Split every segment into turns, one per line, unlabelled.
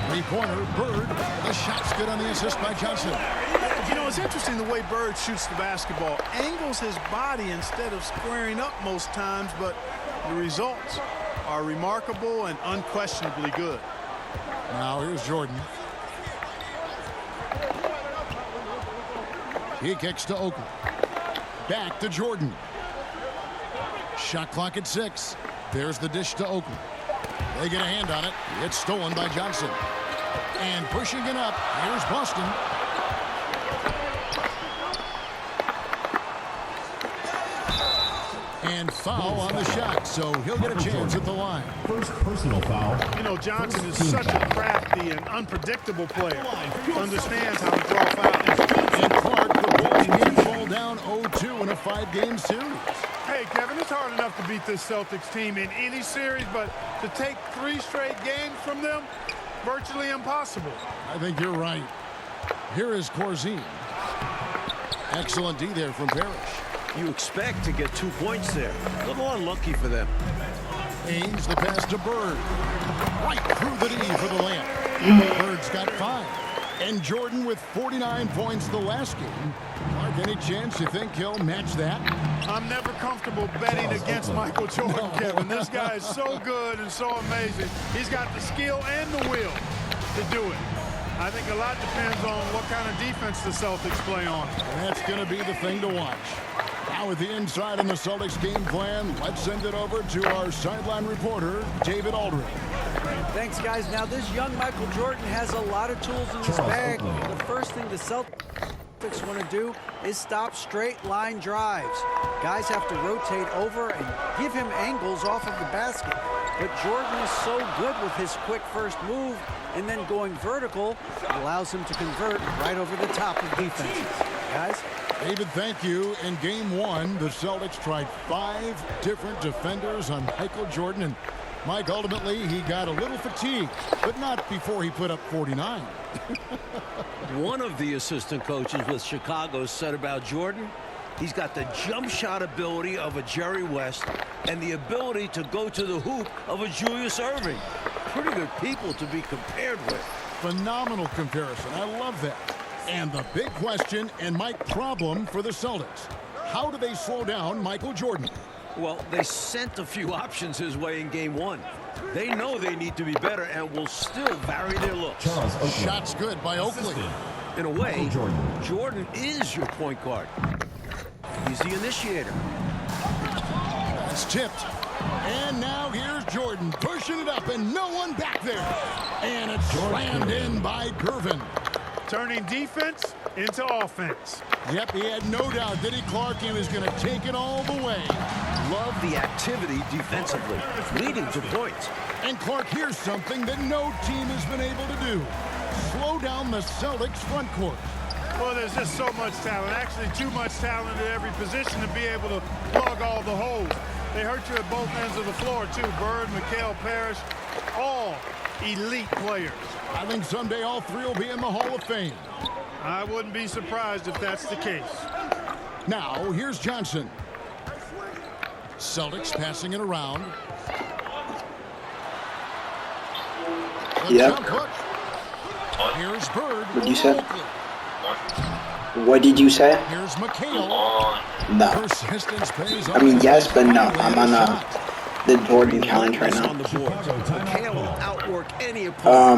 Three-pointer, Bird. The shot's good on the assist by Johnson.
You know, it's interesting the way Bird shoots the basketball. Angles his body instead of squaring up most times, but the results are remarkable and unquestionably good.
Now here's Jordan. He kicks to Oakley. Back to Jordan. Shot clock at 6. There's the dish to Oakley. They get a hand on it. It's stolen by Johnson. And pushing it up, here's Boston. And foul on the shot, so he'll get a chance at the line.
First personal foul.
You know, Johnson is such a crafty and unpredictable player. Understands how to draw fouls.
And Clark, the Bulls game fall down 0-2 in a 5-game series.
Hey, Kevin, it's hard enough to beat this Celtics team in any series, but to take 3 straight games from them, virtually impossible.
I think you're right. Here is Corzine. Excellent D there from Parrish.
You expect to get 2 points there. A little unlucky for them.
Haynes, the pass to Bird. Right through the D for the layup. Bird's got 5. And Jordan with 49 points the last game. Clark, any chance you think he'll match that?
I'm never comfortable betting against Michael Jordan, Kevin. This guy is so good and so amazing. He's got the skill and the will to do it. I think a lot depends on what kind of defense the Celtics play on.
And that's going to be the thing to watch. Now with the inside on the Celtics game plan, let's send it over to our sideline reporter, David Aldridge.
Thanks, guys. Now, this young Michael Jordan has a lot of tools in his bag. The first thing the Celtics want to do is stop straight line drives. Guys have to rotate over and give him angles off of the basket. But Jordan is so good with his quick first move and then going vertical, allows him to convert right over the top of defenses. Guys?
David, thank you. In game 1, the Celtics tried 5 different defenders on Michael Jordan, and Mike, ultimately, he got a little fatigued, but not before he put up 49.
One of the assistant coaches with Chicago said about Jordan, he's got the jump shot ability of a Jerry West and the ability to go to the hoop of a Julius Erving. Pretty good people to be compared with.
Phenomenal comparison. I love that. And the big question and Mike problem for the Celtics. How do they slow down Michael Jordan?
Well, they sent a few options his way in game 1. They know they need to be better and will still vary their looks.
Shots good by Oakley.
In a way, Jordan is your point guard. He's the initiator.
It's tipped. And now here's Jordan pushing it up and no one back there. And it's slammed in by Gervin.
Turning defense into offense.
Yep, he had no doubt that Clark was going to take it all the way.
Love the activity defensively, leading to points.
And Clark, here's something that no team has been able to do. Slow down the Celtics front court.
Well, there's just so much talent, actually too much talent at every position to be able to plug all the holes. They hurt you at both ends of the floor, too. Bird, Mikal, Parrish, all elite players.
I think someday all 3 will be in the Hall of Fame.
I wouldn't be surprised if that's the case.
Now, here's Johnson. Celtics passing it around.
Yep.
Here's Bird.
What did you say? What did you say?
Here's McHale.
No.
Persistence pays
I mean, yes, but no. I'm on the Jordan challenge right now.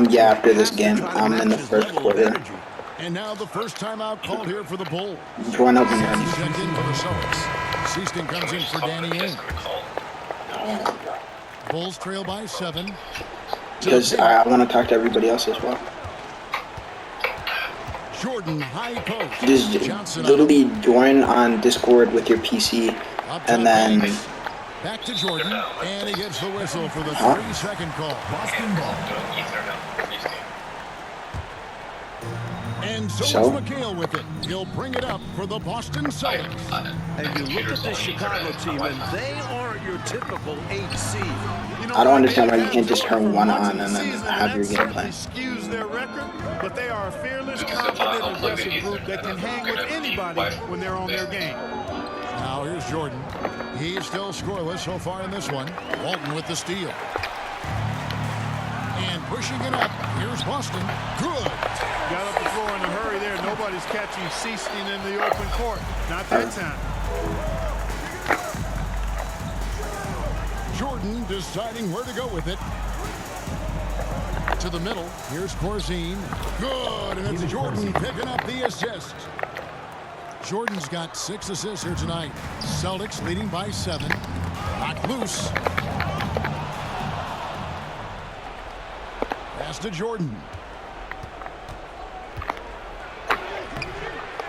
Yeah, after this game, I'm in the first quarter.
And now the first timeout called here for the Bulls.
Join up in here.
Checked in for the Celtics. Seaston comes in for Danny Ainge. Bulls trail by 7.
Because I want to talk to everybody else as well.
Jordan high post.
Just literally join on Discord with your PC, and then
back to Jordan, and he gets the whistle for the 30-second call. Boston ball. And so is McHale with it. He'll bring it up for the Boston Celtics.
And you look at this Chicago team, and they aren't your typical 8 seed.
I don't understand why you can't just turn one on and then have your game plan.
Skews their record, but they are a fearless, confident, aggressive group that can hang with anybody when they're on their game.
Now here's Jordan. He's still scoreless so far in this one. Walton with the steal. And pushing it up. Here's Boston. Good.
Got up the floor in a hurry there. Nobody's catching Seaston in the open court. Not that time.
Jordan deciding where to go with it. To the middle. Here's Corzine. Good. And it's Jordan picking up the assist. Jordan's got 6 assists here tonight. Celtics leading by 7. Knocked loose. Pass to Jordan.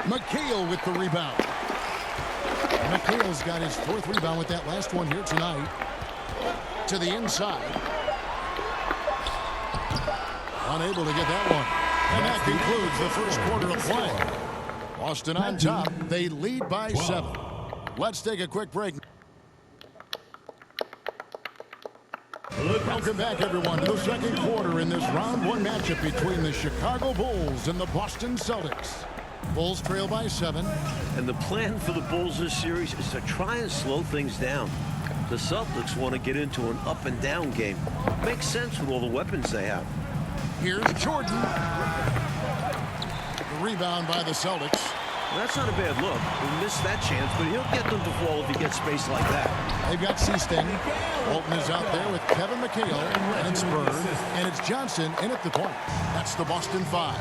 McHale with the rebound. McHale's got his 4th rebound with that last one here tonight. To the inside. Unable to get that one. And that concludes the first quarter of play. Boston on top. They lead by 7. Let's take a quick break. Welcome back, everyone, to the second quarter in this round 1 matchup between the Chicago Bulls and the Boston Celtics. Bulls trail by 7.
And the plan for the Bulls this series is to try and slow things down. The Celtics want to get into an up-and-down game. Makes sense with all the weapons they have.
Here's Jordan. The rebound by the Celtics.
Well, that's not a bad look. He missed that chance, but he'll get them to fall if he gets space like that.
They've got Seaston. Walton is out there with Kevin McHale, and it's Bird, and it's Johnson in at the point. That's the Boston 5.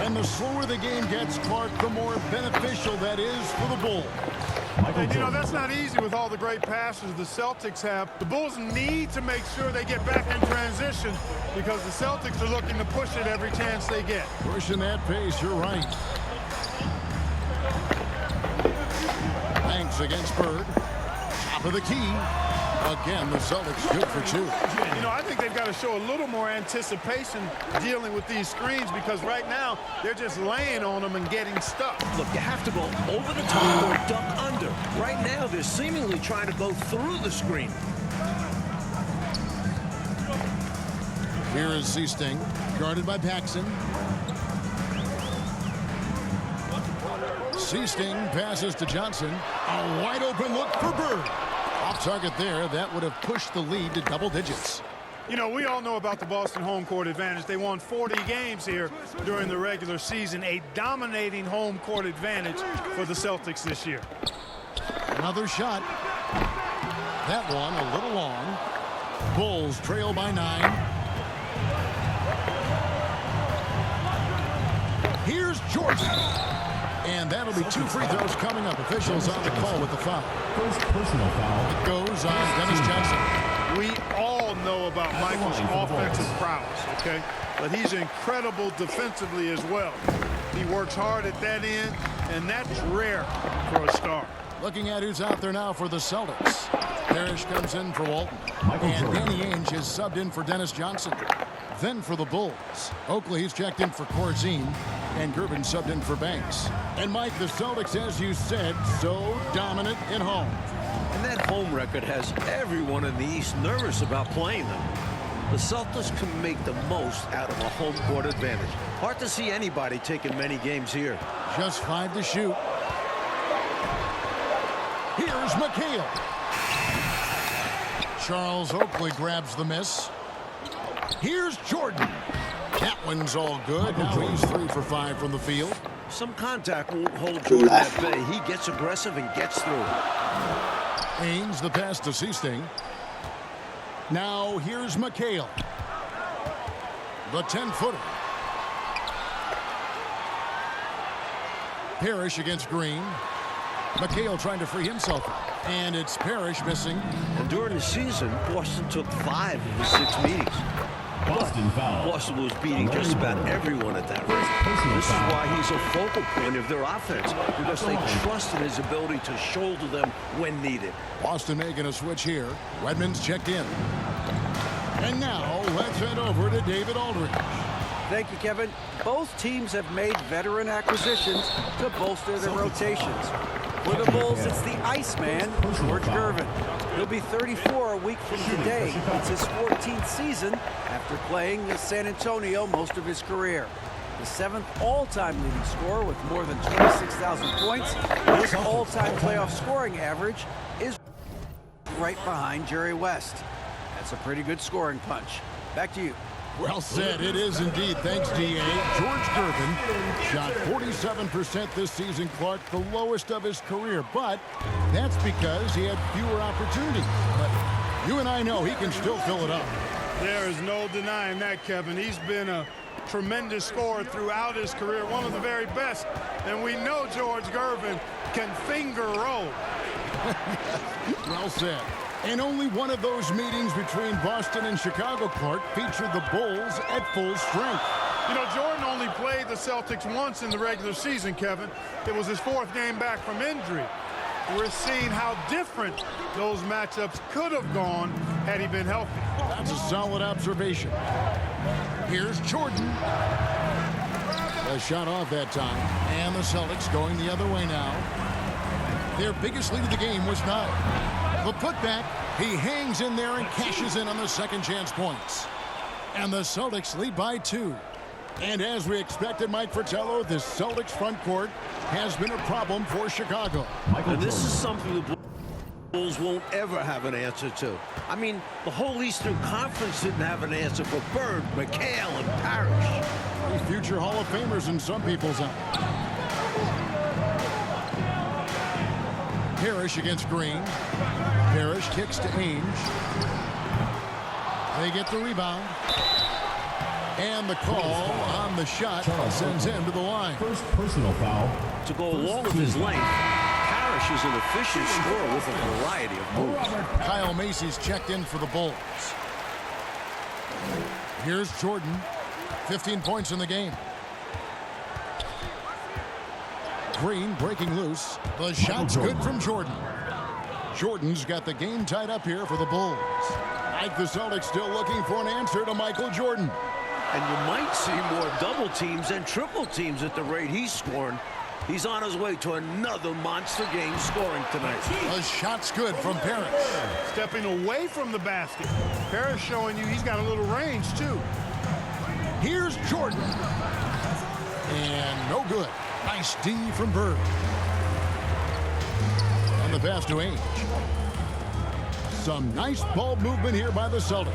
And the slower the game gets, Clark, the more beneficial that is for the Bulls.
And, you know, that's not easy with all the great passes the Celtics have. The Bulls need to make sure they get back in transition because the Celtics are looking to push it every chance they get.
Pushing that pace, you're right. Banks against Bird. Top of the key. Again, the Celtics good for 2.
You know, I think they've got to show a little more anticipation dealing with these screens because right now they're just laying on them and getting stuck.
Look, you have to go over the top or duck under. Right now, they're seemingly trying to go through the screen.
Here is Seaston, guarded by Paxson. Seaston passes to Johnson. A wide open look for Bird. Off target there. That would have pushed the lead to double digits.
You know, we all know about the Boston home court advantage. They won 40 games here during the regular season. A dominating home court advantage for the Celtics this year.
Another shot. That one a little long. Bulls trail by 9. Here's Jordan. And that'll be 2 free throws coming up. Officials on the call with the foul.
First personal foul.
It goes on Dennis Johnson.
We all know about Michael's offensive prowess, okay? But he's incredible defensively as well. He works hard at that end, and that's rare for a star.
Looking at who's out there now for the Celtics. Parrish comes in for Walton. And Danny Ainge is subbed in for Dennis Johnson. Then for the Bulls, Oakley has checked in for Corzine, and Gervin subbed in for Banks. And Mike, the Celtics, as you said, so dominant at home.
And that home record has everyone in the East nervous about playing them. The Celtics can make the most out of a home court advantage. Hard to see anybody taking many games here.
Just 5 to shoot. Here's McHale. Charles Oakley grabs the miss. Here's Jordan. That one's all good. Now he's 3 for 5 from the field.
Some contact won't hold Jordan at bay. He gets aggressive and gets through.
Ainge the pass to Seaston. Now here's McHale. The 10-footer. Parrish against Green. McHale trying to free himself. And it's Parrish missing.
And during the season, Boston took 5 of the 6 meetings.
Boston foul.
Boston was beating just about everyone at that rate. This is why he's a focal point of their offense, because they trust in his ability to shoulder them when needed.
Boston making a switch here. Redmond's checked in. And now let's head over to David Aldridge.
Thank you, Kevin. Both teams have made veteran acquisitions to bolster their rotations. For the Bulls, it's the Iceman, George Gervin. He'll be 34 a week from today. It's his 14th season after playing with San Antonio most of his career. The 7th all-time leading scorer with more than 26,000 points. His all-time playoff scoring average is right behind Jerry West. That's a pretty good scoring punch. Back to you.
Well said. It is indeed. Thanks, D.A. George Gervin shot 47% this season, Clark, the lowest of his career. But that's because he had fewer opportunities. But you and I know he can still fill it up.
There is no denying that, Kevin. He's been a tremendous scorer throughout his career, one of the very best. And we know George Gervin can finger roll.
Well said. And only one of those meetings between Boston and Chicago, Clark, featured the Bulls at full strength.
You know, Jordan only played the Celtics once in the regular season, Kevin. It was his 4th game back from injury. We're seeing how different those matchups could have gone had he been healthy.
That's a solid observation. Here's Jordan. A shot off that time. And the Celtics going the other way now. Their biggest lead of the game was 9. The putback, he hangs in there and cashes in on the second chance points. And the Celtics lead by 2. And as we expected, Mike Fratello, the Celtics front court has been a problem for Chicago.
And this is something the Bulls won't ever have an answer to. I mean, the whole Eastern Conference didn't have an answer for Bird, McHale, and Parrish.
Future Hall of Famers in some people's eyes. Parrish against Green. Parrish kicks to Ainge. They get the rebound. And the call on the shot sends him to the line.
First personal foul.
To go along with his length, Parrish is an efficient scorer with a variety of moves.
Kyle Macy's checked in for the Bulls. Here's Jordan. 15 points in the game. Green breaking loose. The shot's good from Jordan. Jordan's got the game tied up here for the Bulls. Like the Celtics still looking for an answer to Michael Jordan.
And you might see more double teams and triple teams at the rate he's scoring. He's on his way to another monster game scoring tonight.
The shot's good from Parrish.
Stepping away from the basket. Parrish showing you he's got a little range, too.
Here's Jordan. And no good. Nice D from Bird. And the pass to Ainge. Some nice ball movement here by the Celtics.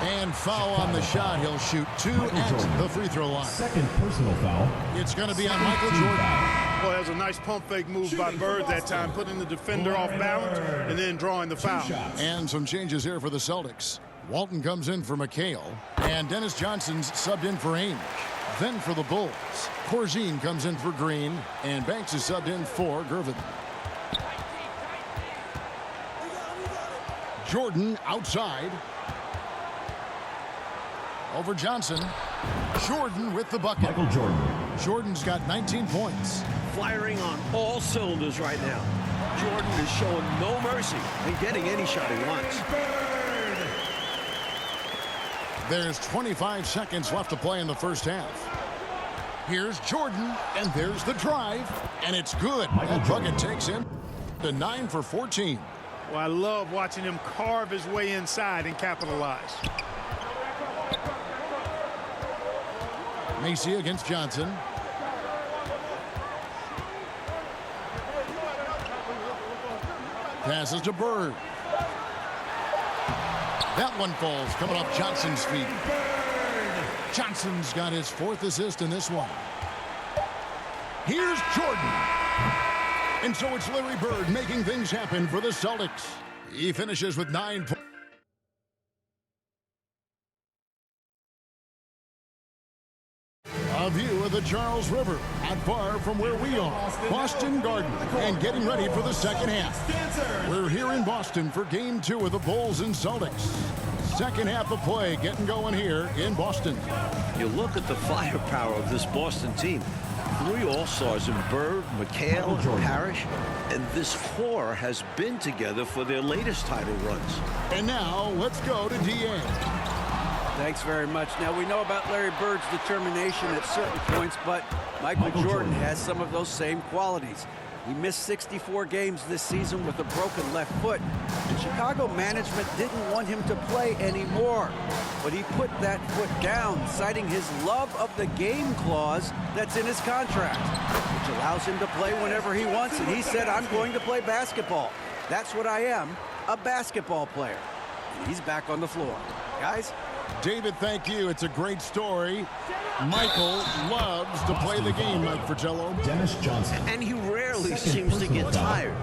And foul on the shot. He'll shoot 2 at the free throw line.
Second personal foul.
It's going to be on Michael Jordan.
Well, that was a nice pump fake move by Bird that time, putting the defender off balance and then drawing the foul.
And some changes here for the Celtics. Walton comes in for McHale, and Dennis Johnson's subbed in for Ainge. Then for the Bulls, Corzine comes in for Green, and Banks is subbed in for Gervin. Jordan outside. Over Johnson. Jordan with the bucket.
Michael Jordan.
Jordan's got 19 points.
Firing on all cylinders right now. Jordan is showing no mercy in getting any shot he wants.
There's 25 seconds left to play in the first half. Here's Jordan, and there's the drive, and it's good. That bucket takes him to 9 for 14.
Well, I love watching him carve his way inside and capitalize.
Macy against Johnson. Passes to Bird. That one falls, coming off Johnson's feet. Johnson's got his 4th assist in this one. Here's Jordan. And so it's Larry Bird making things happen for the Celtics. He finishes with 9 points. A view of the Charles River, not far from where we are, Boston Garden, and getting ready for the second half. We're here in Boston for Game 2 of the Bulls and Celtics. Second half of play getting going here in Boston.
You look at the firepower of this Boston team. 3 All-Stars in Bird, McHale, and Parrish, and this core has been together for their latest title runs.
And now let's go to D.A.
Thanks very much. Now, we know about Larry Bird's determination at certain points, but Michael Jordan has some of those same qualities. He missed 64 games this season with a broken left foot, and Chicago management didn't want him to play anymore. But he put that foot down, citing his love of the game clause that's in his contract, which allows him to play whenever he wants. And he said, I'm going to play basketball. That's what I am, a basketball player. He's back on the floor. Guys?
David, thank you. It's a great story. Michael loves to play the game, Mike Fratello.
Dennis Johnson.
And he rarely
Second
seems to get
personal foul.
tired.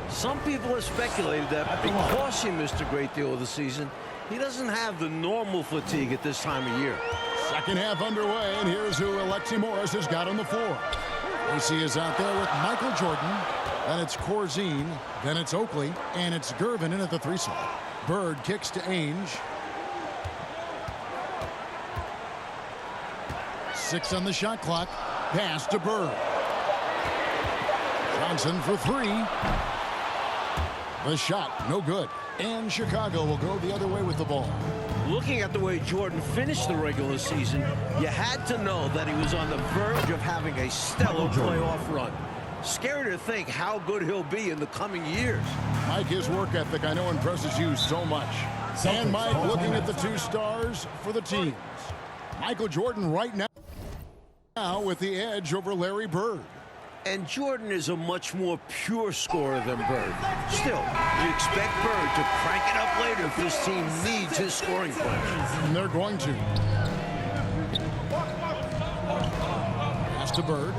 Some people have speculated that because he missed a great deal of the season, he doesn't have the normal fatigue at this time of year.
Second half underway, and here's who Alexi Morris has got on the floor. AC is out there with Michael Jordan. Then it's Corzine. Then it's Oakley. And it's Gervin in at the 3 slot. Bird kicks to Ainge. 6 on the shot clock. Pass to Bird. Johnson for 3. The shot, no good. And Chicago will go the other way with the ball.
Looking at the way Jordan finished the regular season, you had to know that he was on the verge of having a stellar playoff run. Scary to think how good he'll be in the coming years.
Mike, his work ethic, I know, impresses you so much. And Mike looking at the 2 stars for the teams. Michael Jordan right now with the edge over Larry Bird.
And Jordan is a much more pure scorer than Bird. Still, you expect Bird to crank it up later if this team needs his scoring punch.
And they're going to. Pass to Bird.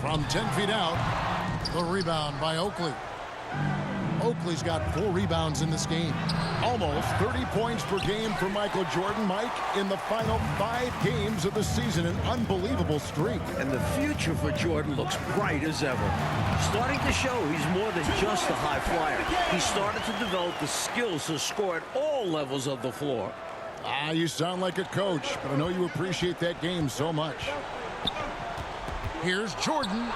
From 10 feet out, the rebound by Oakley. Oakley's got 4 rebounds in this game. Almost 30 points per game for Michael Jordan. Mike, in the final 5 games of the season, an unbelievable streak.
And the future for Jordan looks bright as ever. Starting to show he's more than just a high flyer. He started to develop the skills to score at all levels of the floor.
You sound like a coach, but I know you appreciate that game so much. Here's Jordan.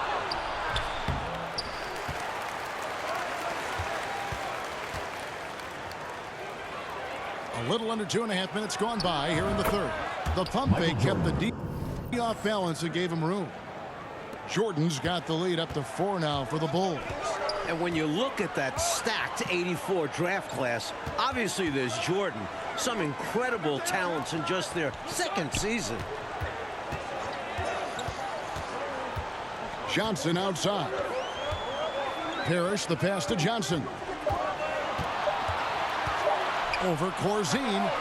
A little under 2.5 minutes gone by here in the third. The pump fake kept the D off balance and gave him room. Jordan's got the lead up to 4 now for the Bulls.
And when you look at that stacked 84 draft class, obviously there's Jordan. Some incredible talents in just their second season.
Johnson outside. Parrish, the pass to Johnson. Over Corzine.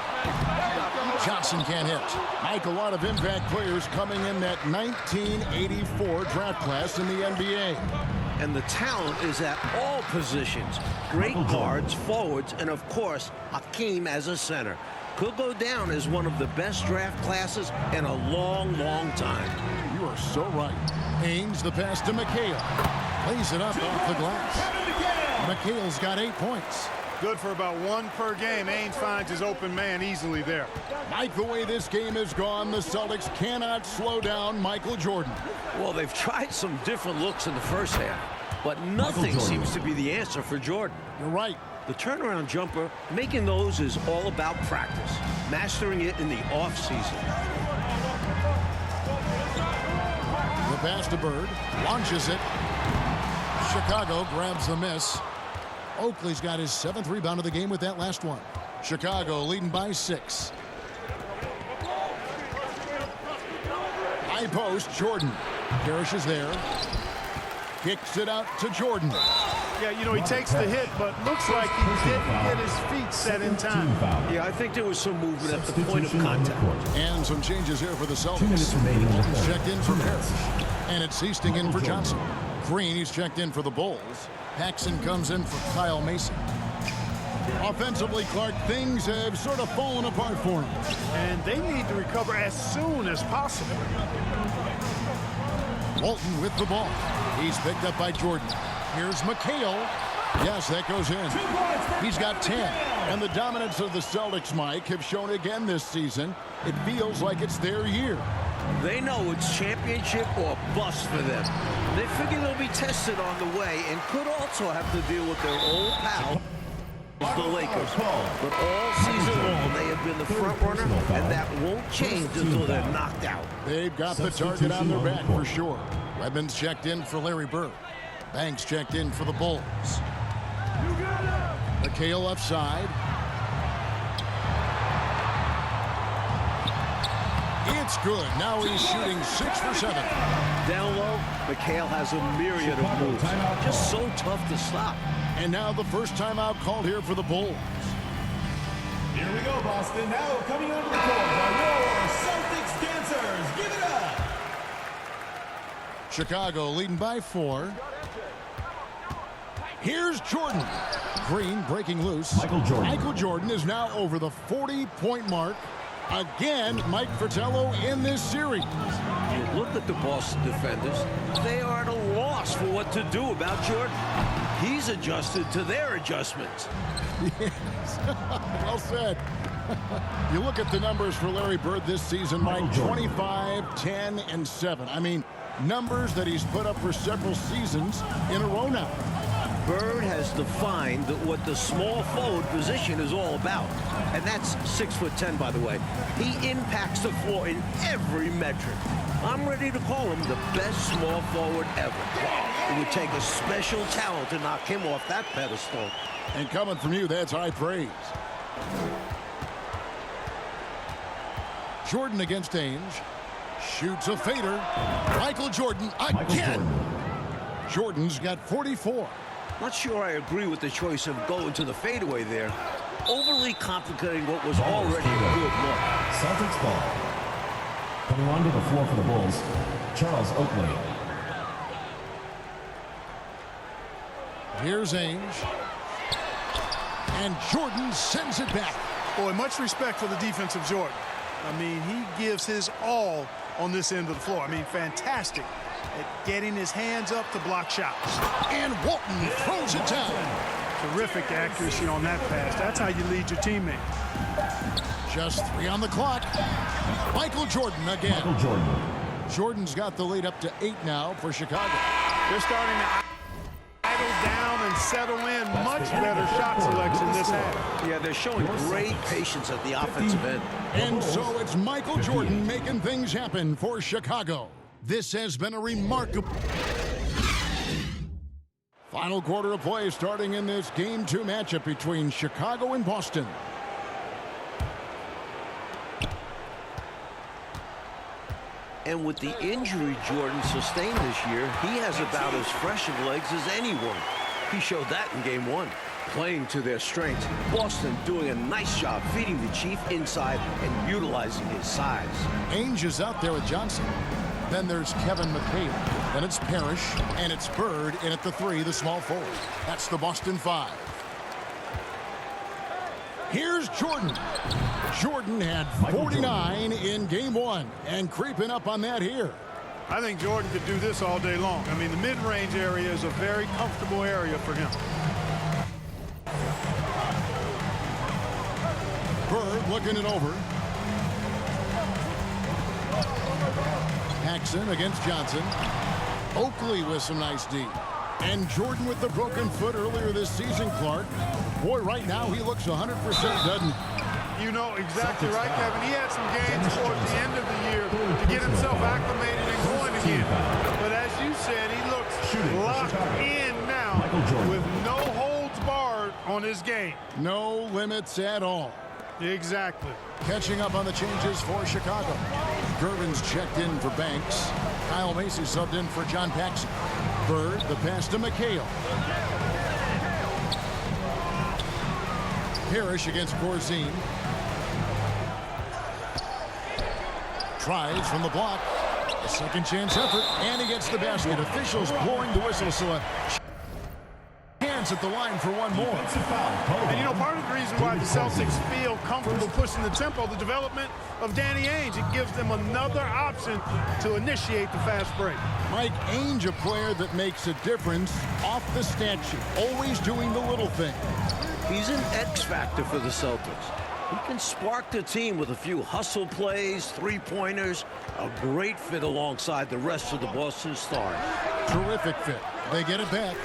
Johnson can't hit. Mike, a lot of impact players coming in that 1984 draft class in the NBA.
And the talent is at all positions. Great guards, forwards, and of course, Hakeem as a center. Could go down as one of the best draft classes in a long, long time.
You are so right. Ainge, the pass to McHale. Lays it up off the glass. McHale's got 8 points.
Good for about 1 per game. Ainge finds his open man easily there.
Mike, the way this game has gone, the Celtics cannot slow down Michael Jordan.
Well, they've tried some different looks in the first half, but nothing seems to be the answer for Jordan.
You're right.
The turnaround jumper, making those is all about practice, mastering it in the offseason.
The pass to Bird, launches it. Chicago grabs the miss. Oakley's got his 7th rebound of the game with that last one. Chicago leading by 6. High post, Jordan. Parrish is there. Kicks it out to Jordan.
Yeah, you know, he takes the hit, but looks like he didn't get his feet set in time.
Yeah, I think there was some movement at the point of contact.
And some changes here for the Celtics.
2 minutes remaining in the third.
Checked in for Parrish. And it's Easting in for Johnson. Green, he's checked in for the Bulls. Paxson comes in for Kyle Mason. Offensively, Clark, things have sort of fallen apart for him.
And they need to recover as soon as possible.
Walton with the ball. He's picked up by Jordan. Here's McHale. Yes, that goes in. He's got 10. And the dominance of the Celtics, Mike, have shown again this season. It feels like it's their year.
They know it's championship or bust for them. They figure they'll be tested on the way and could also have to deal with their old pal, the Lakers. But all season long, they have been the front runner, and that won't change until they're knocked out.
They've got the target on their back for sure. Redmond's checked in for Larry Bird. Banks checked in for the Bulls. McHale left side. It's good. Now he's shooting 6 for 7.
Down low, McHale has a myriad of moves. Just so tough to stop.
And now the first timeout called here for the Bulls.
Here we go, Boston. Now coming over the court are your Celtics dancers. Give it up.
Chicago leading by 4. Here's Jordan. Green breaking loose. Michael Jordan is now over the 40-point mark. Again, Mike Fratello in this series.
You look at the Boston defenders. They are at a loss for what to do about Jordan. He's adjusted to their adjustments.
Yes. Well said. You look at the numbers for Larry Bird this season, Mike, 25, 10, and 7. I mean, numbers that he's put up for several seasons in a row now.
Bird has defined what the small forward position is all about. And that's 6'10", by the way. He impacts the floor in every metric. I'm ready to call him the best small forward ever. It would take a special talent to knock him off that pedestal.
And coming from you, that's high praise. Jordan against Ainge. Shoots a fader. Michael Jordan again. Jordan's got 44.
Not sure I agree with the choice of going to the fadeaway there. Overly complicating what was already a good look.
Celtics ball. Coming onto the floor for the Bulls, Charles Oakley.
Here's Ainge. And Jordan sends it back.
Boy, much respect for the defense of Jordan. I mean, he gives his all on this end of the floor. I mean, fantastic at getting his hands up to block shots.
And Walton throws it down.
Terrific accuracy on that pass. That's how you lead your teammate.
Just 3 on the clock. Michael Jordan again. Jordan's got the lead up to 8 now for Chicago.
They're starting to idle down and settle in. Much better shot selection this half.
Yeah, they're showing great patience at the offensive end.
And so it's Michael Jordan making things happen for Chicago. This has been a remarkable final quarter of play starting in this Game 2 matchup between Chicago and Boston.
And with the injury Jordan sustained this year, he has about as fresh of legs as anyone. He showed that in Game 1. Playing to their strengths, Boston doing a nice job feeding the Chief inside and utilizing his size.
Ainge is out there with Johnson. Then there's Kevin McHale. Then it's Parrish, and it's Bird in at the 3, the small forward. That's the Boston 5. Here's Jordan. Jordan had 49 in Game 1, and creeping up on that here.
I think Jordan could do this all day long. I mean, the mid-range area is a very comfortable area for him.
Bird looking it over. Paxson against Johnson. Oakley with some nice D. And Jordan with the broken foot earlier this season, Clark. Boy, right now he looks 100%, doesn't he?
You know exactly right, Kevin. He had some games towards the end of the year to get himself acclimated and going again. But as you said, he looks locked in now with no holds barred on his game.
No limits at all.
Exactly.
Catching up on the changes for Chicago. Gervin's checked in for Banks. Kyle Macy subbed in for John Paxson. Bird, the pass to McHale. Parrish against Corzine. Tries from the block. A second chance effort, and he gets the basket. Officials blowing the whistle, so a chance at the line for one more.
And you know, part of the reason why the Celtics feel comfortable pushing the tempo, the development of Danny Ainge, it gives them another option to initiate the fast break.
Mike Ainge, a player that makes a difference off the stat sheet, always doing the little thing.
He's an X factor for the Celtics. He can spark the team with a few hustle plays, three-pointers, a great fit alongside the rest of the Boston Stars.
Terrific fit. They get it back.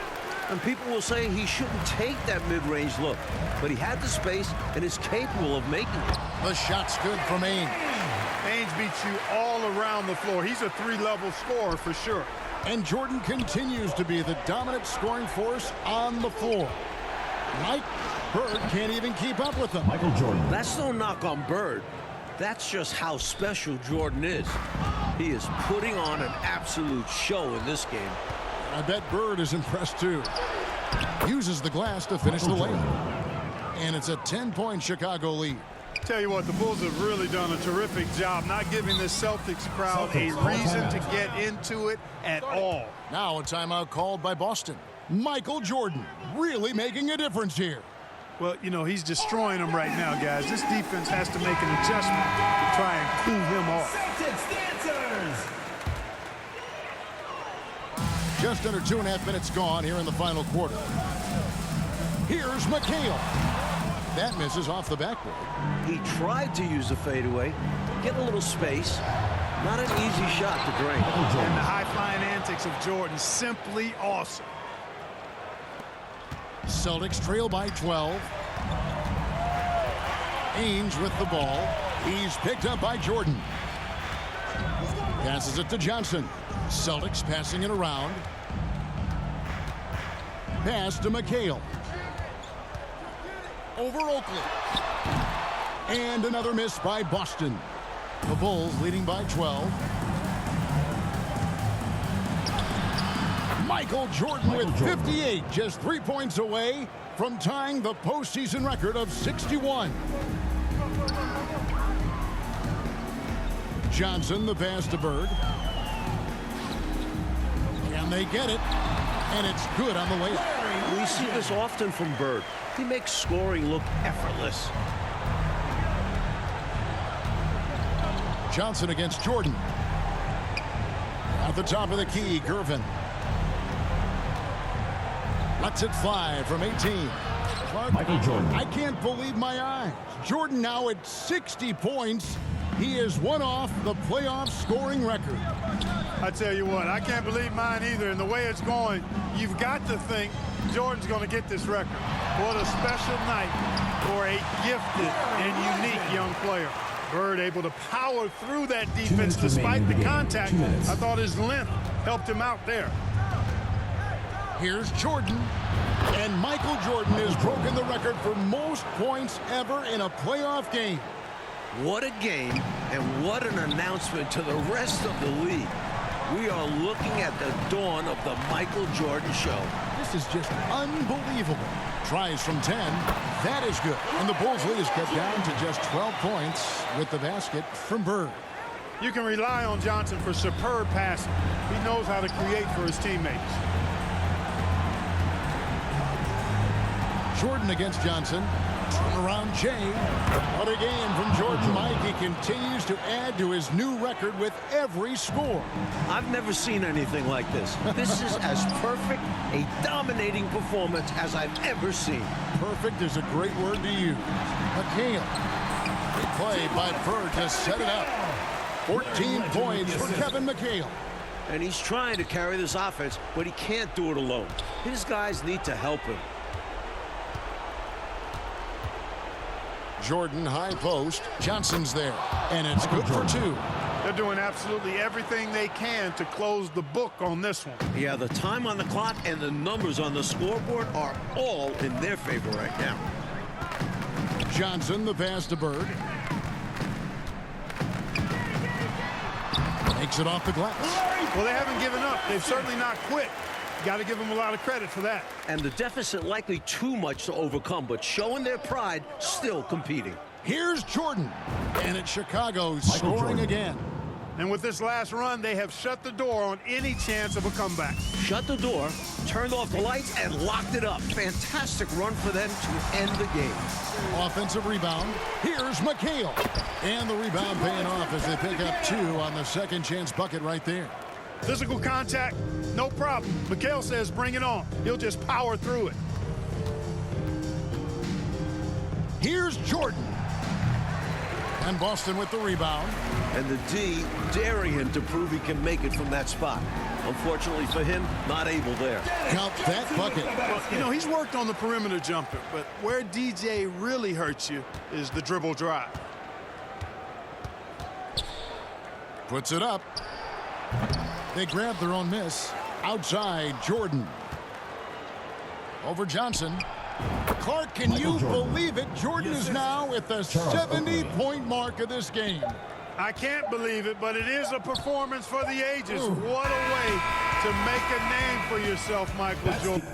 And people will say he shouldn't take that mid-range look, but he had the space and is capable of making it.
The shot's good from Ainge.
Ainge beats you all around the floor. He's a three-level scorer for sure.
And Jordan continues to be the dominant scoring force on the floor. Mike, Bird can't even keep up with him.
Michael Jordan.
That's no knock on Bird. That's just how special Jordan is. He is putting on an absolute show in this game.
I bet Bird is impressed too. Uses the glass to finish the lane. And it's a 10-point Chicago lead.
Tell you what, the Bulls have really done a terrific job not giving this Celtics crowd a reason to get into it at all.
Now a timeout called by Boston. Michael Jordan really making a difference here.
Well, you know, he's destroying them right now, guys. This defense has to make an adjustment to try and cool him off.
Celtics dancers!
Just under 2.5 minutes gone here in the final quarter. Here's McHale. That misses off the backboard.
He tried to use a fadeaway, get a little space. Not an easy shot to drain.
And the high-flying antics of Jordan, simply awesome.
Celtics trail by 12. Ainge with the ball. He's picked up by Jordan. Passes it to Johnson. Celtics passing it around. Pass to McHale. Over Oakley. And another miss by Boston. The Bulls leading by 12. Michael Jordan with 58, just 3 points away from tying the postseason record of 61. Johnson, the pass to Bird. Can they get it? And it's good on the layup.
We see this often from Bird. He makes scoring look effortless.
Johnson against Jordan. At the top of the key, Gervin. Lets it fly from 18. Clark,
Michael Jordan.
I can't believe my eyes. Jordan now at 60 points. He is one off the playoff scoring record.
I tell you what, I can't believe mine either. And the way it's going, you've got to think Jordan's going to get this record. What a special night for a gifted and unique young player. Bird able to power through that defense despite the contact. I thought his length helped him out there.
Here's Jordan. And Michael Jordan has broken the record for most points ever in a playoff game.
What a game, and what an announcement to the rest of the league. We are looking at the dawn of the Michael Jordan show.
This is just unbelievable. Tries from 10. That is good. And the Bulls lead is cut down to just 12 points with the basket from Bird.
You can rely on Johnson for superb passing. He knows how to create for his teammates.
Jordan against Johnson. Turnaround Jay. What a game from Jordan, Mike. He continues to add to his new record with every score.
I've never seen anything like this. This is as perfect a dominating performance as I've ever seen.
Perfect is a great word to use. McHale. Big play by Bird to set it up. 14 points for Kevin McHale.
And he's trying to carry this offense, but he can't do it alone. His guys need to help him.
Jordan, high post. Johnson's there. And it's good for 2.
They're doing absolutely everything they can to close the book on this one.
Yeah, the time on the clock and the numbers on the scoreboard are all in their favor right now.
Johnson, the pass to Bird. Makes it off the glass.
Well, they haven't given up. They've certainly not quit. Got to give them a lot of credit for that.
And the deficit likely too much to overcome, but showing their pride, still competing.
Here's Jordan. And it's Chicago scoring again.
And with this last run, they have shut the door on any chance of a comeback.
Shut the door, turned off the lights, and locked it up. Fantastic run for them to end the game.
Offensive rebound. Here's McHale. And the rebound paying off as they pick up 2 on the second chance bucket right there.
Physical contact, no problem. McHale says bring it on. He'll just power through it.
Here's Jordan. And Boston with the rebound.
And the D daring him to prove he can make it from that spot. Unfortunately for him, not able there.
Count that bucket.
Well, you know, he's worked on the perimeter jumper, but where DJ really hurts you is the dribble drive.
Puts it up. They grab their own miss. Outside, Jordan. Over Johnson. Clark, can you believe it? Jordan is now at the 70-point mark of this game.
I can't believe it, but it is a performance for the ages. What a way to make a name for yourself, Michael Jordan.